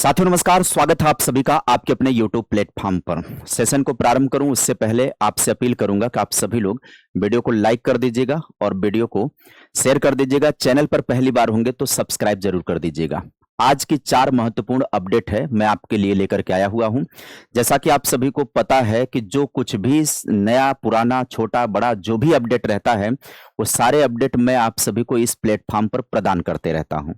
साथियों नमस्कार, स्वागत है आप सभी का आपके अपने YouTube प्लेटफॉर्म पर। सेशन को प्रारंभ करूं उससे पहले आपसे अपील करूंगा कि आप सभी लोग वीडियो को लाइक कर दीजिएगा और वीडियो को शेयर कर दीजिएगा। चैनल पर पहली बार होंगे तो सब्सक्राइब जरूर कर दीजिएगा। आज की 4 महत्वपूर्ण अपडेट है मैं आपके लिए लेकर के आया हुआ हूं। जैसा कि आप सभी को पता है कि जो कुछ भी नया पुराना छोटा बड़ा जो भी अपडेट रहता है वो सारे अपडेट मैं आप सभी को इस प्लेटफॉर्म पर प्रदान करते रहता हूं।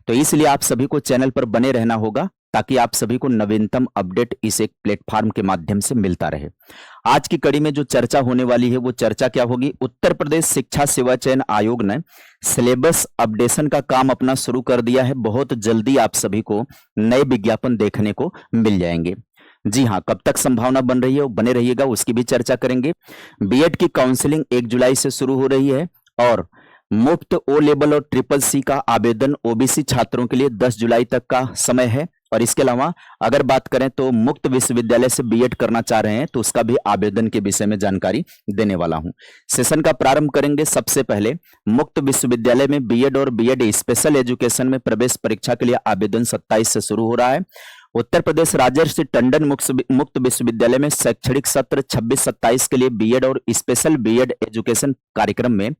तो इसलिए आप सभी को चैनल पर बने रहना होगा ताकि आप सभी को नवीनतम अपडेट इस एक प्लेटफॉर्म के माध्यम से मिलता रहे। आज की कड़ी में जो चर्चा होने वाली है वो चर्चा क्या होगी? उत्तर प्रदेश शिक्षा सेवा चयन आयोग ने सिलेबस अपडेशन का काम अपना शुरू कर दिया है। बहुत जल्दी आप सभी को नए विज्ञापन देखने को मिल जाएंगे। जी हाँ, कब तक संभावना बन रही है वो बने रहिएगा, उसकी भी चर्चा करेंगे। बीएड की काउंसलिंग 1 जुलाई से शुरू हो रही है और मुफ्त ओ लेवल और ट्रिपल सी का आवेदन ओबीसी छात्रों के लिए 10 जुलाई तक का समय है। और इसके अलावा अगर बात करें तो मुक्त विश्वविद्यालय से बीएड करना चाह रहे हैं तो उसका भी आवेदन के विषय में जानकारी देने वाला हूं। सेशन का प्रारंभ करेंगे। सबसे पहले मुक्त विश्वविद्यालय में बीएड और बीएड स्पेशल एजुकेशन में प्रवेश परीक्षा के लिए आवेदन 27 से शुरू हो रहा है। उत्तर प्रदेश राजर्षि टंडन मुक्त विश्वविद्यालय में शैक्षणिक सत्र 26-27 के लिए बीएड और स्पेशल बीएड एजुकेशन कार्यक्रम में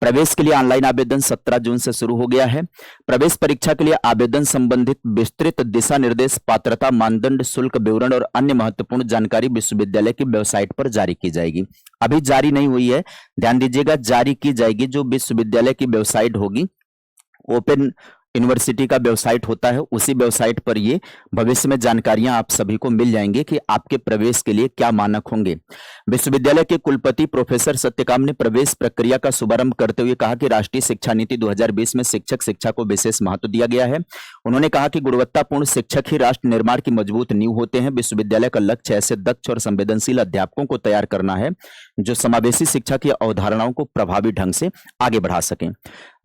प्रवेश के लिए ऑनलाइन आवेदन 17 जून से शुरू हो गया है। प्रवेश परीक्षा के लिए आवेदन संबंधित विस्तृत दिशा निर्देश, पात्रता मानदंड, शुल्क विवरण और अन्य महत्वपूर्ण जानकारी विश्वविद्यालय की वेबसाइट पर जारी की जाएगी। अभी जारी नहीं हुई है, ध्यान दीजिएगा, जारी की जाएगी। जो विश्वविद्यालय की वेबसाइट होगी, ओपन यूनिवर्सिटी का वेबसाइट होता है, उसी वेबसाइट पर ये भविष्य में जानकारियां आप सभी को मिल जाएंगी कि आपके प्रवेश के लिए क्या मानक होंगे। विश्वविद्यालय के कुलपति प्रोफेसर सत्यकाम ने प्रवेश प्रक्रिया का शुभारंभ करते हुए कहा कि राष्ट्रीय शिक्षा नीति 2020 में शिक्षक शिक्षा को विशेष महत्व दिया गया है। उन्होंने कहा कि गुणवत्तापूर्ण शिक्षक ही राष्ट्र निर्माण की मजबूत नींव होते हैं। विश्वविद्यालय का लक्ष्य ऐसे दक्ष और संवेदनशील अध्यापकों को तैयार करना है जो समावेशी शिक्षा की अवधारणाओं को प्रभावी ढंग से आगे बढ़ा सकें।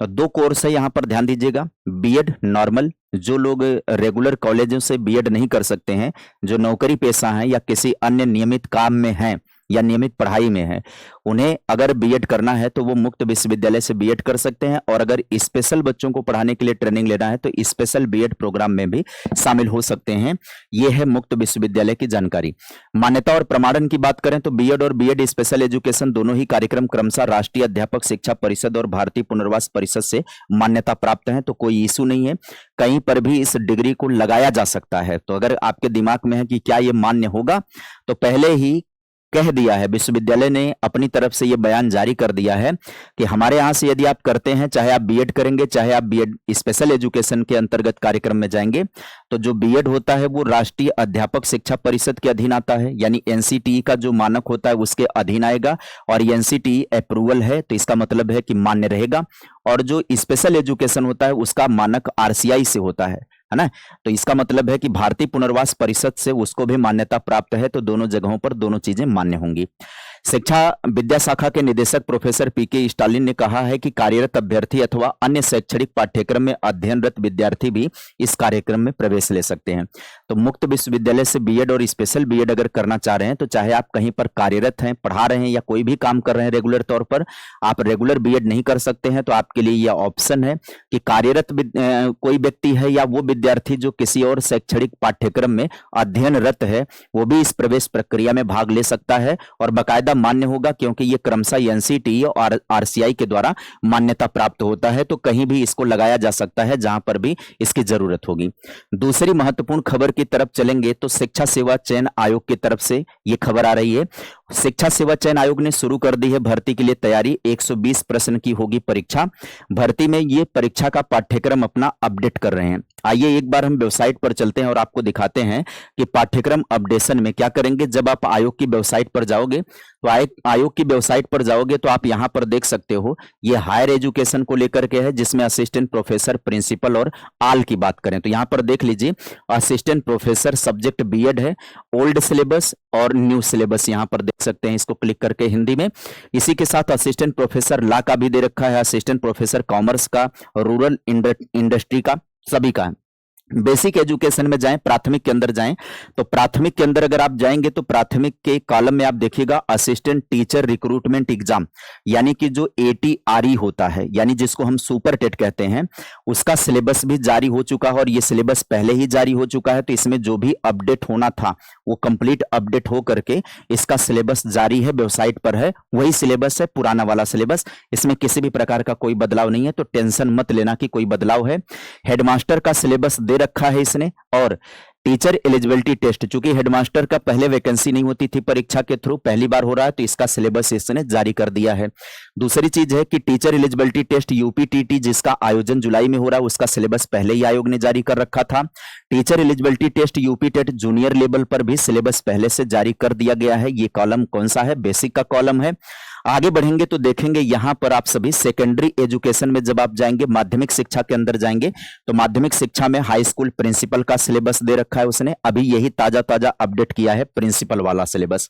2 कोर्स है यहाँ पर, ध्यान दीजिएगा। बीएड नॉर्मल, जो लोग रेगुलर कॉलेजों से बीएड नहीं कर सकते हैं, जो नौकरी पेशा हैं या किसी अन्य नियमित काम में हैं या नियमित पढ़ाई में है, उन्हें अगर बीएड करना है तो वो मुक्त विश्वविद्यालय से बीएड कर सकते हैं। और अगर स्पेशल बच्चों को पढ़ाने के लिए ट्रेनिंग लेना है तो स्पेशल बीएड प्रोग्राम में भी शामिल हो सकते हैं। ये है मुक्त विश्वविद्यालय की जानकारी। मान्यता और प्रमाणन की बात करें तो बीएड और बीएड स्पेशल एजुकेशन दोनों ही कार्यक्रम क्रमशः राष्ट्रीय अध्यापक शिक्षा परिषद और भारतीय पुनर्वास परिषद से मान्यता प्राप्त है, तो कोई इशू नहीं है। कहीं पर भी इस डिग्री को लगाया जा सकता है। तो अगर आपके दिमाग में है कि क्या ये मान्य होगा, तो पहले ही कह दिया है, विश्वविद्यालय ने अपनी तरफ से यह बयान जारी कर दिया है कि हमारे यहां से यदि आप करते हैं, चाहे आप बीएड करेंगे चाहे आप बीएड स्पेशल एजुकेशन के अंतर्गत कार्यक्रम में जाएंगे, तो जो बीएड होता है वो राष्ट्रीय अध्यापक शिक्षा परिषद के अधीन आता है, यानी एनसीटीई का जो मानक होता है उसके अधीन आएगा। और एनसीटीई अप्रूवल है तो इसका मतलब है कि मान्य रहेगा। और जो स्पेशल एजुकेशन होता है उसका मानक आरसीआई से होता है ना, तो इसका मतलब है कि भारतीय पुनर्वास परिषद से उसको भी मान्यता प्राप्त है। तो दोनों जगहों पर दोनों चीजें मान्य होंगी। शिक्षा विद्या शाखा के निदेशक प्रोफेसर पीके स्टालिन ने कहा है कि कार्यरत अभ्यर्थी अथवा अन्य शैक्षणिक पाठ्यक्रम में अध्ययनरत विद्यार्थी भी इस कार्यक्रम में प्रवेश ले सकते हैं। तो मुक्त विश्वविद्यालय से बीएड और स्पेशल बीएड अगर करना चाह रहे हैं तो चाहे आप कहीं पर कार्यरत हैं, पढ़ा रहे हैं या कोई भी काम कर रहे हैं रेगुलर तौर पर, आप रेगुलर बीएड नहीं कर सकते हैं तो आपके लिए यह ऑप्शन है कि कार्यरत कोई व्यक्ति है या वो विद्यार्थी जो किसी और शैक्षणिक पाठ्यक्रम में अध्ययनरत है वो भी इस प्रवेश प्रक्रिया में भाग ले सकता है और बाकायदा मान्य होगा, क्योंकि ये क्रमशः एनसीटीई और आरसीआई के द्वारा मान्यता प्राप्त होता है। तो कहीं भी इसको लगाया जा सकता है जहां पर भी इसकी जरूरत होगी। दूसरी महत्वपूर्ण खबर की तरफ चलेंगे तो शिक्षा सेवा चयन आयोग की तरफ से ये खबर आ रही है। शिक्षा सेवा चयन आयोग ने शुरू कर दी है भर्ती के लिए तैयारी। 120 प्रश्न की होगी परीक्षा। भर्ती में ये परीक्षा का पाठ्यक्रम अपना अपडेट कर रहे हैं। आइए एक बार हम वेबसाइट पर चलते हैं और आपको दिखाते हैं कि पाठ्यक्रम अपडेशन में क्या करेंगे। जब आप आयोग की वेबसाइट पर जाओगे तो आयोग की वेबसाइट पर जाओगे तो आप यहां पर देख सकते हो, ये हायर एजुकेशन को लेकर के है, जिसमें असिस्टेंट प्रोफेसर, प्रिंसिपल और आल की बात करें तो यहां पर देख लीजिए, असिस्टेंट प्रोफेसर सब्जेक्ट बीएड है, ओल्ड सिलेबस और न्यू सिलेबस यहां पर देख सकते हैं, इसको क्लिक करके हिंदी में। इसी के साथ असिस्टेंट प्रोफेसर लॉ का भी दे रखा है, असिस्टेंट प्रोफेसर कॉमर्स का, रूरल इंडस्ट्री का, सभी का है। बेसिक एजुकेशन में जाएं, प्राथमिक के अंदर जाएं। तो प्राथमिक के अंदर अगर आप जाएंगे तो प्राथमिक के कॉलम में आप देखिएगा असिस्टेंट टीचर रिक्रूटमेंट एग्जाम, यानी कि जो ATRE होता है, यानी जिसको हम सुपर टेट कहते हैं, उसका सिलेबस भी जारी हो चुका है और ये सिलेबस पहले ही जारी हो चुका है। तो इसमें जो भी अपडेट होना था वो कंप्लीट अपडेट हो करके इसका सिलेबस जारी है, वेबसाइट पर है, वही सिलेबस है, पुराना वाला सिलेबस। इसमें किसी भी प्रकार का कोई बदलाव नहीं है, तो टेंशन मत लेना कि कोई बदलाव है। हेडमास्टर का सिलेबस दे रखा है इसने, और टीचर एलिजिबिलिटी टेस्ट, चूंकि हेडमास्टर का पहले वैकेंसी नहीं होती थी परीक्षा के थ्रू, पहली बार हो रहा है, तो इसका सिलेबस इसने जारी कर दिया है। दूसरी चीज है कि टीचर एलिजिबिलिटी टेस्ट UPTT जिसका आयोजन जुलाई में हो रहा है, उसका सिलेबस पहले ही आयोग ने जारी कर रखा था। Teacher eligibility test UPTET junior level पर भी सिलेबस पहले से जारी कर दिया गया है। ये कॉलम कौन सा है? बेसिक का कॉलम है। आगे बढ़ेंगे तो देखेंगे यहां पर आप सभी सेकेंडरी एजुकेशन में जब आप जाएंगे, माध्यमिक शिक्षा के अंदर जाएंगे, तो माध्यमिक शिक्षा में हाई स्कूल प्रिंसिपल का सिलेबस दे रखा है उसने, अभी यही ताजा ताजा अपडेट किया है प्रिंसिपल वाला सिलेबस।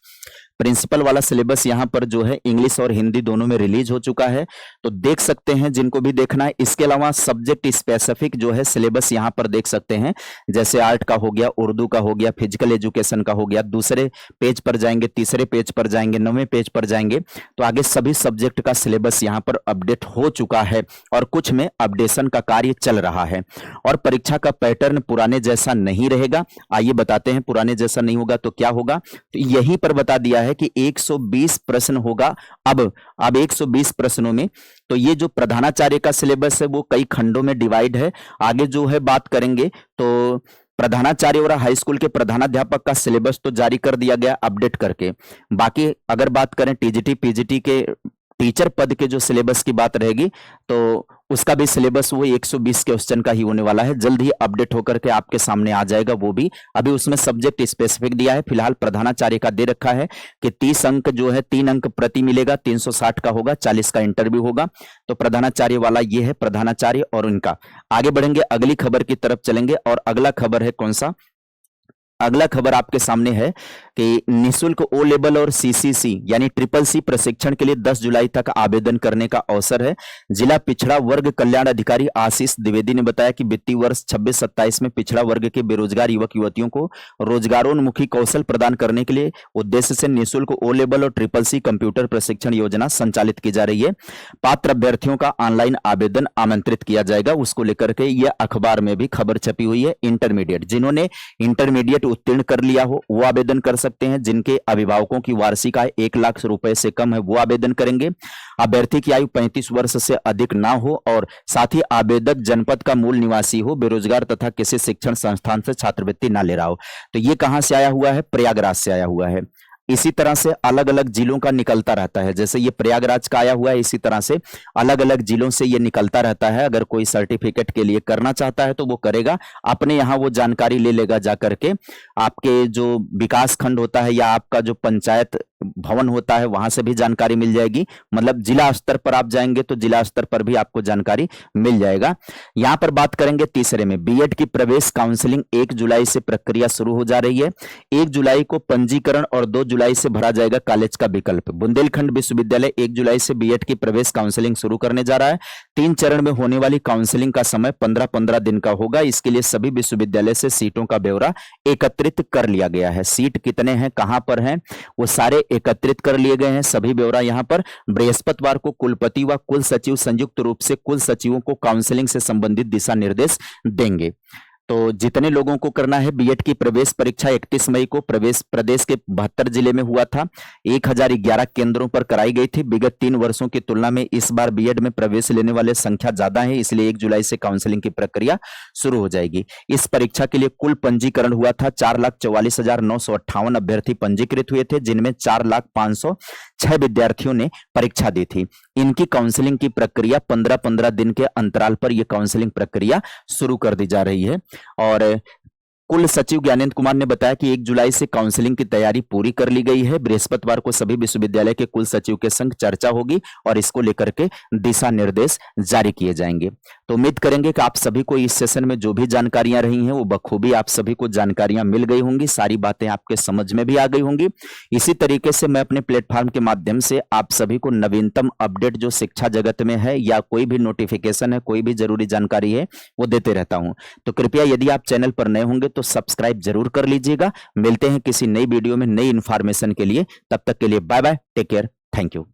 प्रिंसिपल वाला सिलेबस यहां पर जो है इंग्लिश और हिंदी दोनों में रिलीज हो चुका है, तो देख सकते हैं जिनको भी देखना है। इसके अलावा सब्जेक्ट स्पेसिफिक जो है सिलेबस यहां पर देख सकते हैं, जैसे आर्ट का हो गया, उर्दू का हो गया, फिजिकल एजुकेशन का हो गया। दूसरे पेज पर जाएंगे, तीसरे पेज पर जाएंगे, 9वें पेज पर जाएंगे, तो आगे सभी सब्जेक्ट का सिलेबस यहां पर अपडेट हो चुका है और कुछ में अपडेशन का कार्य चल रहा है। और परीक्षा का पैटर्न पुराने जैसा नहीं रहेगा। आइए बताते हैं, पुराने जैसा नहीं होगा तो क्या होगा। तो यहीं पर बता दिया है कि 120 प्रश्न होगा अब 120 प्रश्नों में। तो ये जो प्रधानाचार्य का सिलेबस है वो कई खंडों में डिवाइड है। आगे जो है बात करेंगे तो प्रधानाचार्य और हाई स्कूल के प्रधानाध्यापक का सिलेबस तो जारी कर दिया गया अपडेट करके। बाकी अगर बात करें TGT PGT के टीचर पद के जो सिलेबस की बात रहेगी तो उसका भी सिलेबस वो 120 क्वेश्चन का ही होने वाला है। जल्द ही अपडेट होकर के आपके सामने आ जाएगा वो भी। अभी उसमें सब्जेक्ट स्पेसिफिक दिया है, फिलहाल प्रधानाचार्य का दे रखा है कि 30 अंक जो है 3 अंक प्रति मिलेगा, 360 का होगा, 40 का इंटरव्यू होगा। तो प्रधानाचार्य वाला ये है, प्रधानाचार्य और उनका। आगे बढ़ेंगे, अगली खबर की तरफ चलेंगे और अगला खबर है कौन सा? अगला खबर आपके सामने है कि निःशुल्क O लेवल और CCC यानी CCC प्रशिक्षण के लिए 10 जुलाई तक आवेदन करने का अवसर है। जिला पिछड़ा वर्ग कल्याण अधिकारी आशीष द्विवेदी ने बताया कि वित्तीय वर्ष 26-27 में पिछड़ा वर्ग के बेरोजगार युवक युवतियों को रोजगारोन्मुखी कौशल प्रदान करने के लिए उद्देश्य से निःशुल्क O लेवल और CCC कंप्यूटर प्रशिक्षण योजना संचालित की जा रही है। पात्र अभ्यर्थियों का ऑनलाइन आवेदन आमंत्रित किया जाएगा। उसको लेकर के यह अखबार में भी खबर छपी हुई है। इंटरमीडिएट, जिन्होंने इंटरमीडिएट उत्तीर्ण कर लिया हो वो आवेदन कर सकते हैं। जिनके अभिभावकों की वार्षिक आय 1 लाख रुपए से कम है वो आवेदन करेंगे। अभ्यर्थी की आयु 35 वर्ष से अधिक ना हो और साथ ही आवेदक जनपद का मूल निवासी हो, बेरोजगार तथा किसी शिक्षण संस्थान से छात्रवृत्ति ना ले रहा हो। तो ये कहां से आया हुआ है? प्रयागराज से आया हुआ है। इसी तरह से अलग अलग जिलों का निकलता रहता है, जैसे ये प्रयागराज का आया हुआ है, इसी तरह से अलग अलग जिलों से ये निकलता रहता है। अगर कोई सर्टिफिकेट के लिए करना चाहता है तो वो करेगा, अपने यहाँ वो जानकारी ले लेगा जा करके। आपके जो विकास खंड होता है या आपका जो पंचायत भवन होता है वहां से भी जानकारी मिल जाएगी। मतलब जिला स्तर पर आप जाएंगे तो जिला स्तर पर भी आपको जानकारी मिल जाएगा। यहां पर बात करेंगे तीसरे में, बीएड की प्रवेश काउंसलिंग 1 जुलाई से प्रक्रिया शुरू हो जा रही है। 1 जुलाई को पंजीकरण और 2 जुलाई से भरा जाएगा कॉलेज का विकल्प। बुंदेलखंड विश्वविद्यालय 1 जुलाई से बीएड की प्रवेश काउंसलिंग शुरू करने जा रहा है। 3 चरण में होने वाली काउंसलिंग का समय 15-15 दिन का होगा। इसके लिए सभी विश्वविद्यालय से सीटों का ब्यौरा एकत्रित कर लिया गया है। सीट कितने हैं, कहां पर हैं, वो सारे एकत्रित कर लिए गए हैं। सभी ब्यौरा यहां पर बृहस्पतिवार को कुलपति व कुल सचिव संयुक्त रूप से कुल सचिवों को काउंसलिंग से संबंधित दिशा निर्देश देंगे। तो जितने लोगों को करना है बीएड की प्रवेश परीक्षा 31 मई को प्रदेश के 72 जिले में हुआ था। 1011 केंद्रों पर कराई गई थी। विगत 3 वर्षों की तुलना में इस बार बीएड में प्रवेश लेने वाले संख्या ज्यादा है, इसलिए 1 जुलाई से काउंसलिंग की प्रक्रिया शुरू हो जाएगी। इस परीक्षा के लिए कुल पंजीकरण हुआ था। 4,44,958 अभ्यर्थी पंजीकृत हुए थे, जिनमें 4,05,006 विद्यार्थियों ने परीक्षा दी थी। इनकी काउंसलिंग की प्रक्रिया 15-15 दिन के अंतराल पर यह काउंसलिंग प्रक्रिया शुरू कर दी जा रही है। और कुल सचिव ज्ञानेंद्र कुमार ने बताया कि 1 जुलाई से काउंसलिंग की तैयारी पूरी कर ली गई है। बृहस्पतिवार को सभी विश्वविद्यालय के कुल सचिव के संग चर्चा होगी और इसको लेकर के दिशा निर्देश जारी किए जाएंगे। तो उम्मीद करेंगे कि आप सभी को इस सेशन में जो भी जानकारियां रही हैं वो बखूबी आप सभी को जानकारियां मिल गई होंगी, सारी बातें आपके समझ में भी आ गई होंगी। इसी तरीके से मैं अपने प्लेटफॉर्म के माध्यम से आप सभी को नवीनतम अपडेट जो शिक्षा जगत में है या कोई भी नोटिफिकेशन है, कोई भी जरूरी जानकारी है, वो देते रहता हूं। तो कृपया यदि आप चैनल पर नए होंगे तो सब्सक्राइब जरूर कर लीजिएगा। मिलते हैं किसी नई वीडियो में नई इंफॉर्मेशन के लिए, तब तक के लिए bye bye, take care, thank you.